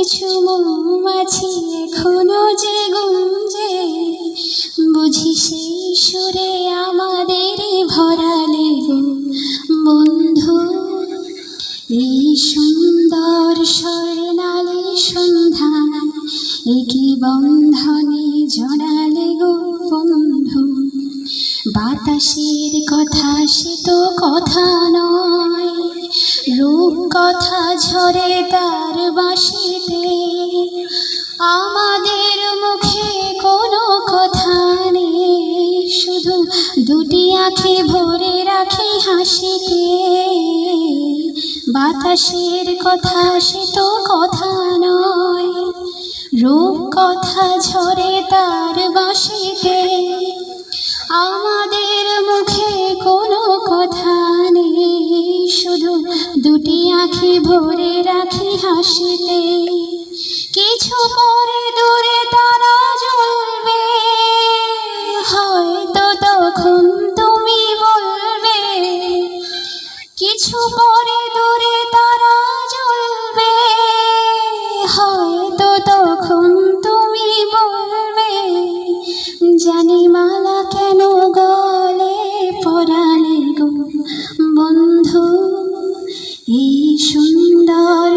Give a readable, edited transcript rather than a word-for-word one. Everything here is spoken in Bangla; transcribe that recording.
কিছু মৌমাছি এখনো যে গুঞ্জে, বুঝি সেই সুরে আমাদের ভরালে গো বন্ধু। এই সুন্দর স্বর্ণালী সন্ধ্যায় একই বন্ধনে জড়ালে গো বন্ধু। বাতাসের কথা সে তো কথা নয়, রূপ কথা ঝরে তার বাঁশিতে। আমাদের মুখে কোনো কথা নেই, শুধু দুটি আঁখি ভরে রাখি হাসিতে। বাতাসের কথা সে তো কথা নয়, রূপ কথা ঝরে তার বাঁশিতে। আমাদের মুখে কোনো কথা নেই, শুধু দুটি আঁখি ভরে রাখি হাসিতে। কিছু পরে দূরে তারা জ্বলবে, হয়তো তখন তুমি বলবে। কিছু পরে দূরে তারা জ্বলবে, হয়তো তখন তুমি বলবে। জানি মালা কেন গলে পরালে গো বন্ধু। এই সুন্দর